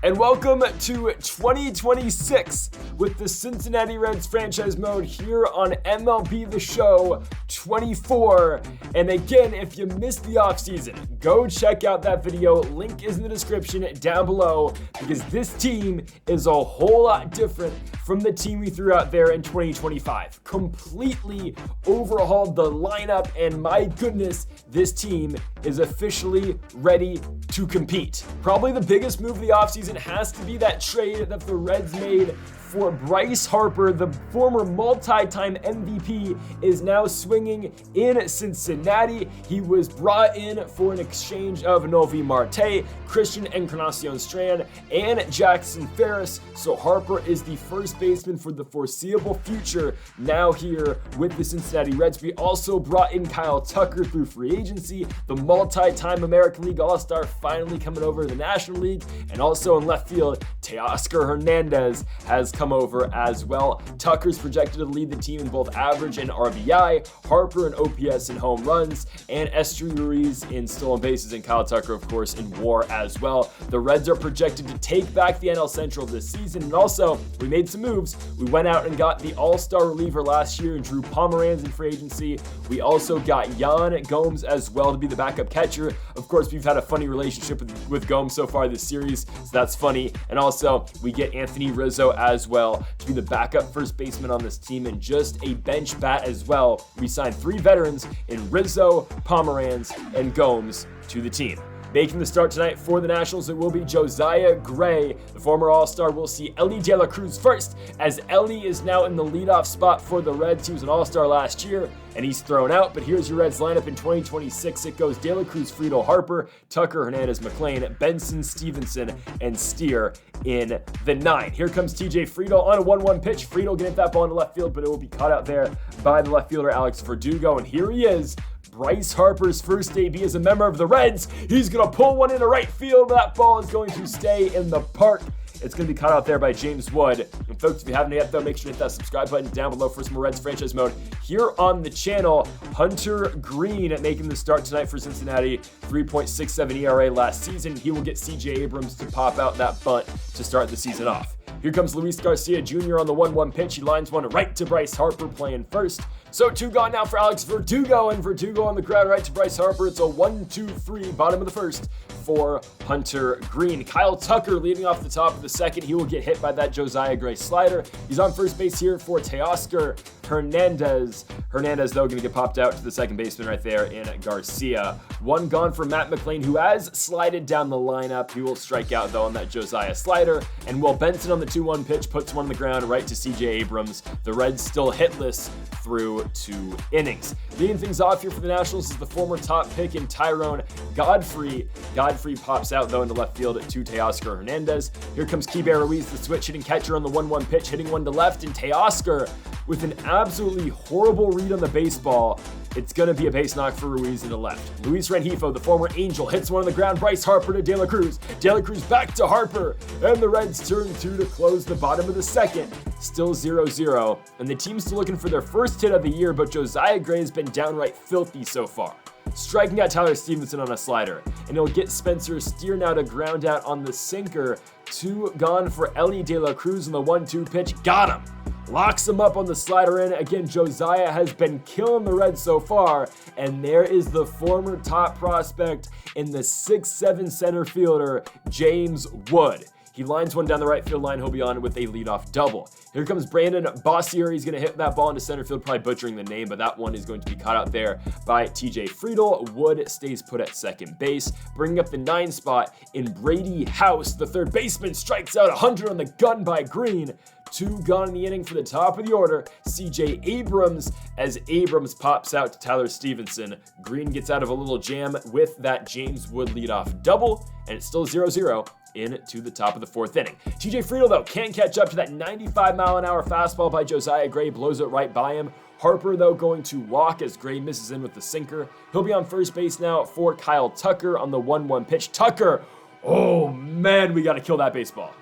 And welcome to 2026 with the Cincinnati Reds franchise mode here on MLB The Show 24. And again, if you missed the offseason, go check out that video. Link is in the description down below because this team is a whole lot different from the team we threw out there in 2025. Completely overhauled the lineup, and my goodness, this team is officially ready to compete. Probably the biggest move of the offseason has to be that trade that the Reds made for Bryce Harper. The former multi-time MVP is now swinging in Cincinnati. He was brought in for an exchange of Novi Marte, Christian Encarnacion Strand, and Jackson Ferris. So Harper is the first baseman for the foreseeable future now here with the Cincinnati Reds. We also brought in Kyle Tucker through free agency, the multi-time American League All-Star finally coming over to the National League, and also in left field, Teoscar Hernandez has come over as well. Tucker's projected to lead the team in both average and RBI, Harper in OPS and home runs, and Esteury Ruiz in stolen bases, and Kyle Tucker, of course, in WAR as well. The Reds are projected to take back the NL Central this season, and also, we made some moves. We went out and got the All-Star reliever last year and Drew Pomeranz in free agency. We also got Yan Gomes as well to be the backup catcher. Of course, we've had a funny relationship with Gomes so far this series, so that's funny. And also, we get Anthony Rizzo as well to be the backup first baseman on this team, and just a bench bat as well. We signed 3 veterans in Rizzo, Pomeranz, and Gomes to the team. Making the start tonight for the Nationals, it will be Josiah Gray. The former All-Star will see Elly De La Cruz first, as Elly is now in the leadoff spot for the Reds. He was an All-Star last year, and he's thrown out. But here's your Reds lineup in 2026. It goes De La Cruz, Friedl, Harper, Tucker, Hernandez, McLean, Benson, Stevenson, and Steer in the 9. Here comes TJ Friedl on a 1-1 pitch. Friedl getting that ball into left field, but it will be caught out there by the left fielder Alex Verdugo. And here he is, Bryce Harper's first debut as a member of the Reds. He's going to pull one into right field. That ball is going to stay in the park. It's going to be caught out there by James Wood. And folks, if you haven't yet, though, make sure to hit that subscribe button down below for some more Reds franchise mode here on the channel. Hunter Green making the start tonight for Cincinnati. 3.67 ERA last season. He will get CJ Abrams to pop out that bunt to start the season off. Here comes Luis Garcia Jr. on the 1-1 pitch. He lines one right to Bryce Harper playing first. So 2 gone now for Alex Verdugo, and Verdugo on the ground right to Bryce Harper. It's a 1-2-3, bottom of the first for Hunter Green. Kyle Tucker leading off the top of the second. He will get hit by that Josiah Gray slider. He's on first base here for Teoscar Hernandez. Hernandez, though, going to get popped out to the second baseman right there in Garcia. 1 gone for Matt McLain, who has slided down the lineup. He will strike out, though, on that Josiah slider. And Will Benson on the 2-1 pitch puts one on the ground right to CJ Abrams. The Reds still hitless through 2 innings. Leading things off here for the Nationals is the former top pick in Tyrone Godfrey. Godfrey pops out, though, into left field to Teoscar Hernandez. Here comes Keibert Ruiz, the switch hitting catcher on the 1-1 pitch, hitting one to left, and Teoscar with an absolutely horrible read on the baseball. It's going to be a base knock for Ruiz in the left. Luis Rengifo, the former Angel, hits one on the ground. Bryce Harper to De La Cruz. De La Cruz back to Harper. And the Reds turn 2 to close the bottom of the second. Still 0-0. And the team's still looking for their first hit of the year, but Josiah Gray has been downright filthy so far, striking out Tyler Stevenson on a slider. And he'll get Spencer Steer now to ground out on the sinker. 2 gone for Elly De La Cruz on the 1-2 pitch. Got him. Locks him up on the slider in. Again, Josiah has been killing the Reds so far. And there is the former top prospect in the 6'7" center fielder, James Wood. He lines one down the right field line. He'll be on with a leadoff double. Here comes Brandon Bossier. He's going to hit that ball into center field, probably butchering the name, but that one is going to be caught out there by TJ Friedl. Wood stays put at second base. Bringing up the 9 spot in Brady House. The third baseman strikes out 100 on the gun by Green. 2 gone in the inning for the top of the order. CJ Abrams, as Abrams pops out to Tyler Stevenson. Green gets out of a little jam with that James Wood leadoff double, and it's still 0-0 into the top of the 4th inning. TJ Friedl, though, can't catch up to that 95-mile-an-hour fastball by Josiah Gray, blows it right by him. Harper, though, going to walk as Gray misses in with the sinker. He'll be on first base now for Kyle Tucker on the 1-1 pitch. Tucker, oh man, we got to kill that baseball.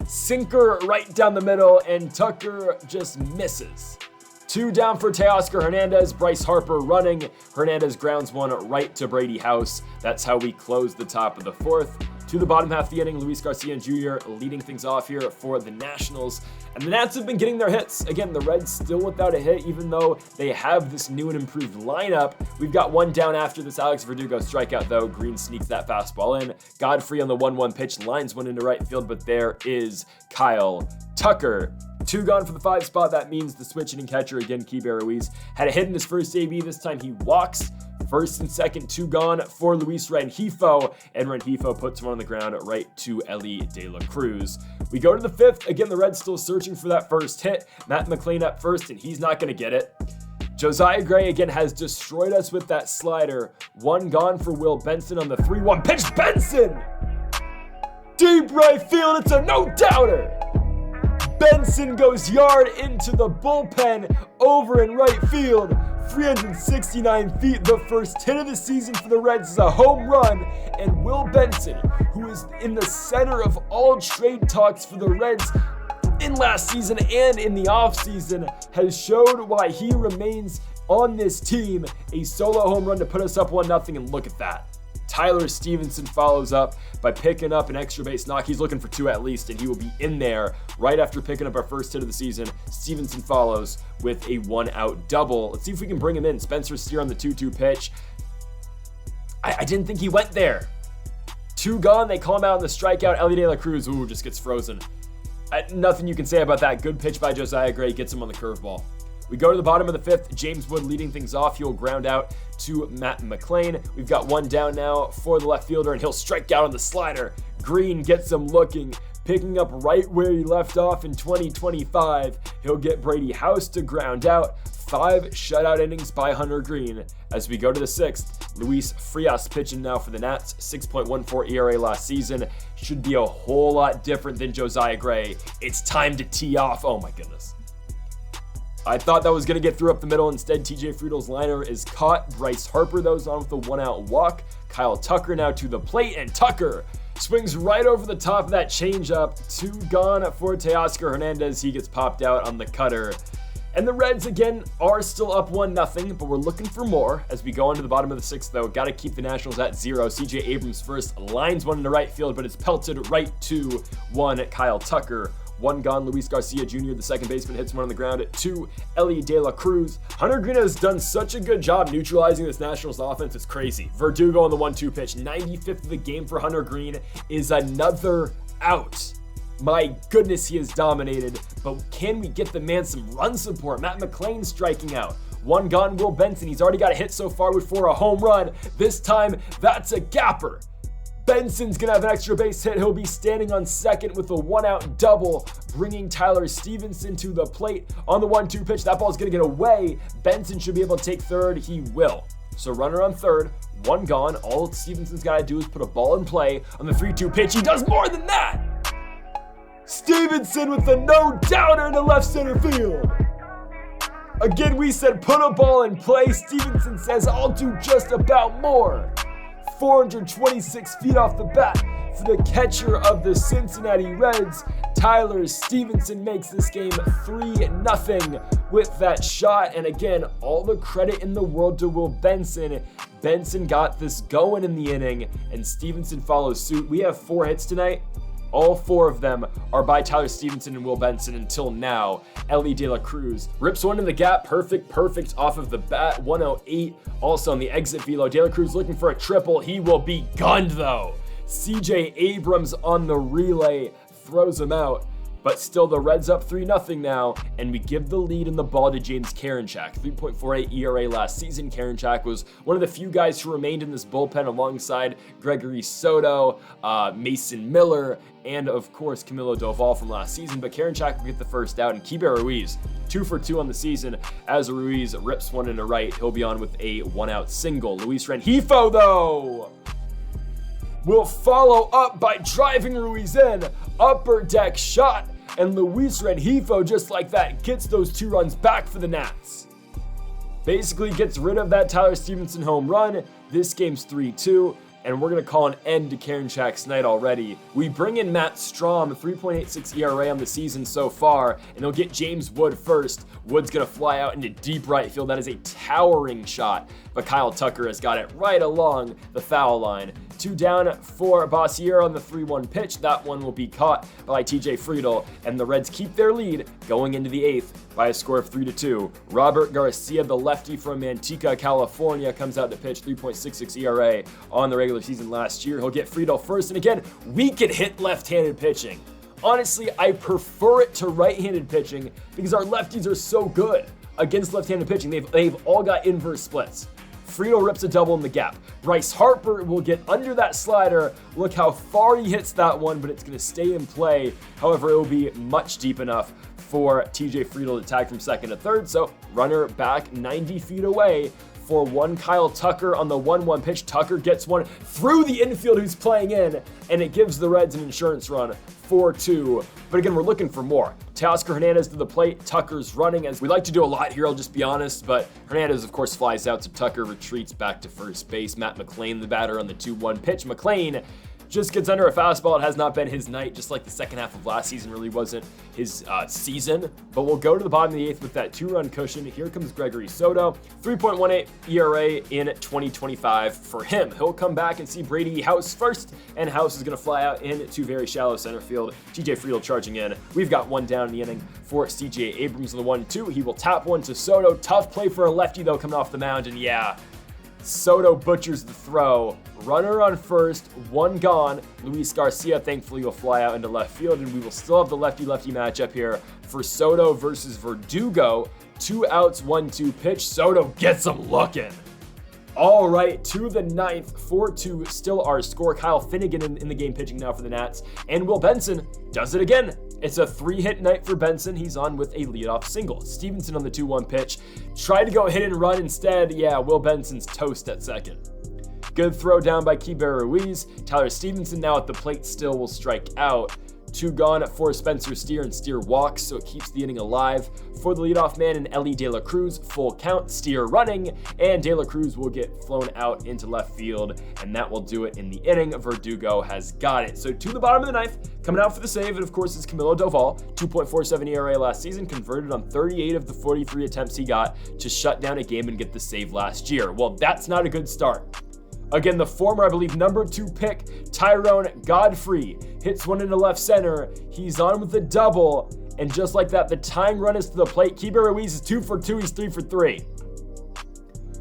Sinker right down the middle, and Tucker just misses. 2 down for Teoscar Hernandez. Bryce Harper running. Hernandez grounds one right to Brady House. That's how we close the top of the 4th. To the bottom half of the inning, Luis Garcia Jr. leading things off here for the Nationals. And the Nats have been getting their hits. Again, the Reds still without a hit, even though they have this new and improved lineup. We've got one down after this Alex Verdugo strikeout, though. Green sneaks that fastball in. Godfrey on the 1-1 pitch, lines one into right field, but there is Kyle Tucker. 2 gone for the 5 spot. That means the switch hitting catcher again, Keibert Ruiz, had a hit in his first AB. This time he walks. First and second, 2 gone for Luis Rengifo, and Rengifo puts one on the ground right to Elly De La Cruz. We go to the 5th. Again, the Reds still searching for that first hit. Matt McLain up first, and he's not going to get it. Josiah Gray again has destroyed us with that slider. 1 gone for Will Benson on the 3-1 pitch. Benson! Deep right field, it's a no-doubter! Benson goes yard into the bullpen over in right field. 369 feet. The first hit of the season for the Reds is a home run. And Will Benson, who is in the center of all trade talks for the Reds in last season and in the offseason, has showed why he remains on this team. A solo home run to put us up 1-0, and look at that. Tyler Stevenson follows up by picking up an extra base knock. He's looking for 2 at least, and he will be in there right after picking up our first hit of the season. Stevenson follows with a 1-out double. Let's see if we can bring him in. Spencer Steer on the 2-2 pitch. I didn't think he went there. 2 gone. They call him out on the strikeout. Elly De La Cruz, just gets frozen. Nothing you can say about that. Good pitch by Josiah Gray. Gets him on the curveball. We go to the bottom of the 5th. James Wood leading things off. He'll ground out to Matt McLain. We've got 1 down now for the left fielder, and he'll strike out on the slider. Green gets him looking, picking up right where he left off in 2025. He'll get Brady House to ground out. 5 shutout innings by Hunter Green. As we go to the 6th, Luis Frias pitching now for the Nats. 6.14 ERA last season. Should be a whole lot different than Josiah Gray. It's time to tee off. Oh my goodness. I thought that was going to get through up the middle. Instead, TJ Friedel's liner is caught. Bryce Harper, though, is on with a 1-out walk. Kyle Tucker now to the plate, and Tucker swings right over the top of that changeup. 2 gone for Teoscar Hernandez. He gets popped out on the cutter. And the Reds, again, are still up 1-0, but we're looking for more. As we go into the bottom of the 6th, though, got to keep the Nationals at 0. CJ Abrams first, lines one into right field, but it's pelted right to 1 at Kyle Tucker. 1 gone, Luis Garcia Jr., the second baseman, hits one on the ground at 2, Elly De La Cruz. Hunter Green has done such a good job neutralizing this Nationals offense, it's crazy. Verdugo on the 1-2 pitch, 95th of the game for Hunter Green is another out. My goodness, he has dominated, but can we get the man some run support? Matt McLain striking out. 1 gone, Will Benson. He's already got a hit so far for a home run. This time, that's a gapper. Benson's gonna have an extra base hit. He'll be standing on second with a 1-out double, bringing Tyler Stevenson to the plate on the 1-2 pitch. That ball's gonna get away. Benson should be able to take third. He will. So runner on third, 1 gone. All Stevenson's gotta do is put a ball in play on the 3-2 pitch. He does more than that. Stevenson with a no-doubter into left center field. Again, we said put a ball in play. Stevenson says, I'll do just about more. 426 feet off the bat for the catcher of the Cincinnati Reds. Tyler Stevenson makes this game 3-0 with that shot. And again, all the credit in the world to Will Benson. Benson got this going in the inning, and Stevenson follows suit. We have 4 hits tonight. All 4 of them are by Tyler Stevenson and Will Benson until now. Elly De La Cruz rips one in the gap. Perfect off of the bat. 108 also on the exit velo. De La Cruz looking for a triple. He will be gunned though. CJ Abrams on the relay throws him out. But still, the Reds up 3-0 now, and we give the lead in the ball to James Karinchak. 3.48 ERA last season. Karinchak was one of the few guys who remained in this bullpen alongside Gregory Soto, Mason Miller, and of course Camilo Doval from last season. But Karinchak will get the first out, and Keibert Ruiz, 2 for 2 on the season. As Ruiz rips one into right, he'll be on with a 1-out single. Luis Rengifo, though, will follow up by driving Ruiz in. Upper deck shot. And Luis Rengifo, just like that, gets those 2 runs back for the Nats. Basically gets rid of that Tyler Stevenson home run. This game's 3-2, and we're going to call an end to Karinchak's night already. We bring in Matt Strahm, 3.86 ERA on the season so far, and they'll get James Wood first. Wood's going to fly out into deep right field. That is a towering shot, but Kyle Tucker has got it right along the foul line. 2 down for Bossier on the 3-1 pitch. That one will be caught by TJ Friedl, and the Reds keep their lead going into the 8th by a score of 3-2. Robert Garcia, the lefty from Manteca, California, comes out to pitch. 3.66 ERA on the regular season last year. He'll get Friedl first, and again, we can hit left-handed pitching. Honestly, I prefer it to right-handed pitching because our lefties are so good against left-handed pitching. They've all got inverse splits. Friedl rips a double in the gap. Bryce Harper will get under that slider. Look how far he hits that one, but it's going to stay in play. However, it will be much deep enough for TJ Friedl to tag from second to third. So runner back 90 feet away for one Kyle Tucker on the 1-1 pitch. Tucker gets one through the infield who's playing in, and it gives the Reds an insurance run, 4-2. But again, we're looking for more. Teoscar Hernandez to the plate. Tucker's running, as we like to do a lot here, I'll just be honest, but Hernandez, of course, flies out, so Tucker retreats back to first base. Matt McLean, the batter on the 2-1 pitch. McLean just gets under a fastball. It has not been his night, just like the second half of last season really wasn't his season. But we'll go to the bottom of the 8th with that 2-run cushion. Here comes Gregory Soto, 3.18 ERA in 2025 for him. He'll come back and see Brady House first, and House is going to fly out into very shallow center field. TJ Friedl charging in. We've got one down in the inning for CJ Abrams on the 1-2. He will tap one to Soto. Tough play for a lefty, though, coming off the mound, and yeah, Soto butchers the throw. Runner on first, one gone. Luis Garcia thankfully will fly out into left field, and we will still have the lefty-lefty matchup here for Soto versus Verdugo. 2 outs, 1-2 pitch. Soto gets him looking. All right, to the 9th, 4-2, still our score. Kyle Finnegan in the game pitching now for the Nats, and Will Benson does it again. It's a 3-hit night for Benson. He's on with a leadoff single. Stevenson on the 2-1 pitch. Tried to go hit and run instead. Yeah, Will Benson's toast at second. Good throw down by Keibert Ruiz. Tyler Stevenson now at the plate still will strike out. 2 gone for Spencer Steer, and Steer walks, so it keeps the inning alive. For the leadoff man and Ellie De La Cruz, full count, Steer running, and De La Cruz will get flown out into left field, and that will do it in the inning. Verdugo has got it. So to the bottom of the 9th, coming out for the save, and of course is Camilo Doval, 2.47 ERA last season, converted on 38 of the 43 attempts he got to shut down a game and get the save last year. Well, that's not a good start. Again, the former, I believe, number 2 pick, Tyrone Godfrey, hits one into left center. He's on with a double, and just like that, the tying run is to the plate. Keibert Ruiz is 2 for 2. He's 3 for 3.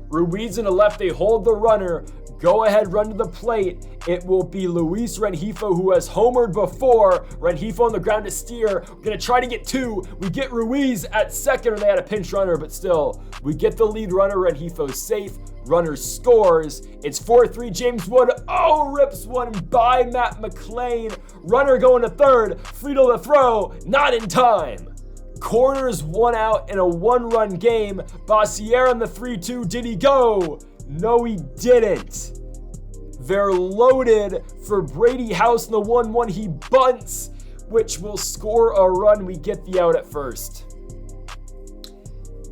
Ruiz in the left, they hold the runner. Go ahead, run to the plate. It will be Luis Rengifo, who has homered before. Rengifo on the ground to Steer. We're going to try to get 2. We get Ruiz at second, or they had a pinch runner, but still, we get the lead runner. Rengifo's safe. Runner scores. It's 4-3. James Wood, rips one by Matt McLean. Runner going to third. Friedl the throw, not in time. Corners 1 out in a 1-run game. Bossier on the 3-2. Did he go? No, he didn't. They're loaded for Brady House in the 1-1. He bunts, which will score a run. We get the out at first.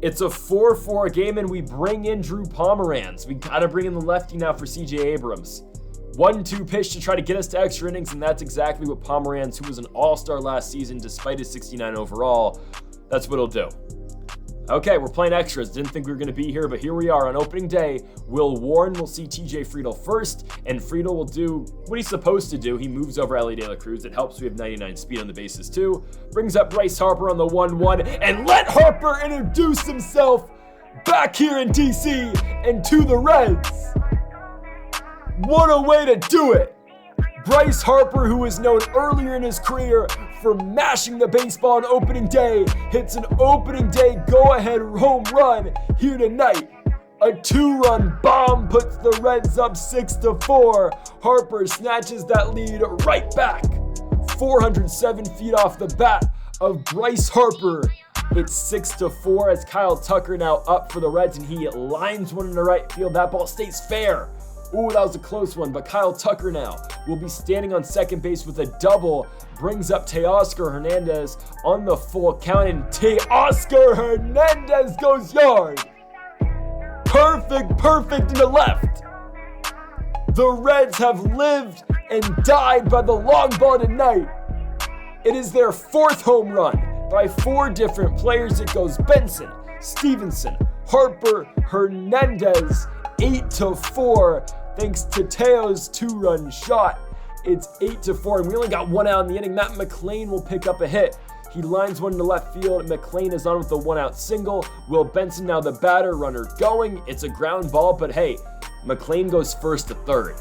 It's a 4-4 game, and we bring in Drew Pomeranz. We gotta bring in the lefty now for CJ Abrams. 1-2 pitch to try to get us to extra innings, and that's exactly what Pomeranz, who was an all-star last season despite his 69 overall, that's what he'll do. Okay, we're playing extras. Didn't think we were going to be here, but here we are on opening day. Will Warren will see TJ Friedl first, and Friedl will do what he's supposed to do. He moves over Ellie De La Cruz. It helps we have 99 speed on the bases too. Brings up Bryce Harper on the 1-1, and let Harper introduce himself back here in D.C. and to the Reds. What a way to do it. Bryce Harper, who was known earlier in his career for mashing the baseball on opening day, hits an opening day go-ahead home run here tonight. A 2-run bomb puts the Reds up 6-4. Harper snatches that lead right back. 407 feet off the bat of Bryce Harper. It's 6-4 as Kyle Tucker now up for the Reds, and he lines one in the right field. That ball stays fair. Ooh, that was a close one, but Kyle Tucker now will be standing on second base with a double. Brings up Teoscar Hernandez on the full count, and Teoscar Hernandez goes yard. Perfect in the left. The Reds have lived and died by the long ball tonight. It is their 4th home run by 4 different players. It goes Benson, Stevenson, Harper, Hernandez, 8-4. thanks to Teo's 2-run shot. It's 8-4, and we only got 1 out in the inning. Matt McLean will pick up a hit. He lines one to left field. McLean is on with a 1-out single. Will Benson now the batter, runner going. It's a ground ball, but hey, McLean goes first to third.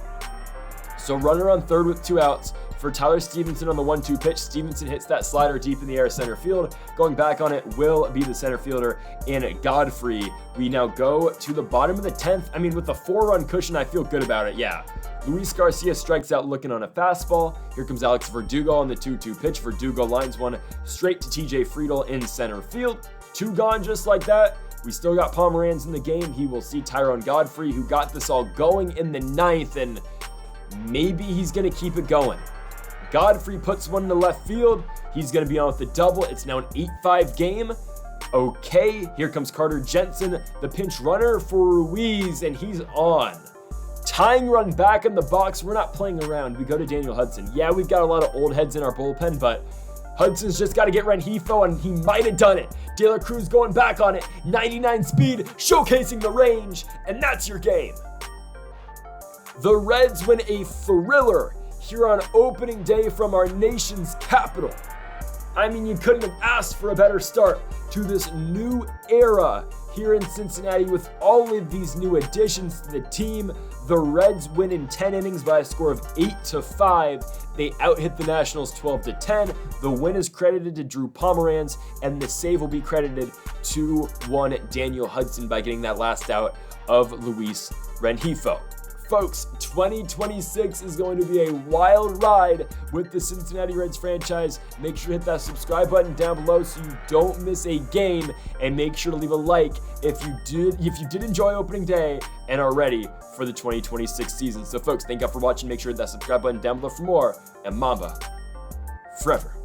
So runner on third with 2 outs for Tyler Stevenson on the 1-2 pitch. Stevenson hits that slider deep in the air center field. Going back on it will be the center fielder in Godfrey. We now go to the bottom of the 10th. I mean, with a 4-run cushion, I feel good about it, yeah. Luis Garcia strikes out looking on a fastball. Here comes Alex Verdugo on the 2-2 pitch. Verdugo lines one straight to TJ Friedel in center field. 2 gone just like that. We still got Pomeranz in the game. He will see Tyrone Godfrey, who got this all going in the 9th, and maybe he's going to keep it going. Godfrey puts one to left field. He's going to be on with the double. It's now an 8-5 game. Okay, here comes Carter Jensen, the pinch runner for Ruiz, and he's on. Tying run back in the box. We're not playing around. We go to Daniel Hudson. Yeah, we've got a lot of old heads in our bullpen, but Hudson's just got to get Rengifo, and he might have done it. De La Cruz going back on it. 99 speed, showcasing the range, and that's your game. The Reds win a thriller here on opening day from our nation's capital. I mean, you couldn't have asked for a better start to this new era here in Cincinnati with all of these new additions to the team. The Reds win in 10 innings by a score of 8-5. They out-hit the Nationals 12-10. The win is credited to Drew Pomeranz, and the save will be credited to one Daniel Hudson by getting that last out of Luis Rengifo. Folks, 2026 is going to be a wild ride with the Cincinnati Reds franchise. Make sure to hit that subscribe button down below so you don't miss a game, and make sure to leave a like if you did enjoy opening day and are ready for the 2026 season. So folks, thank you for watching. Make sure to hit that subscribe button down below for more, and Mamba forever.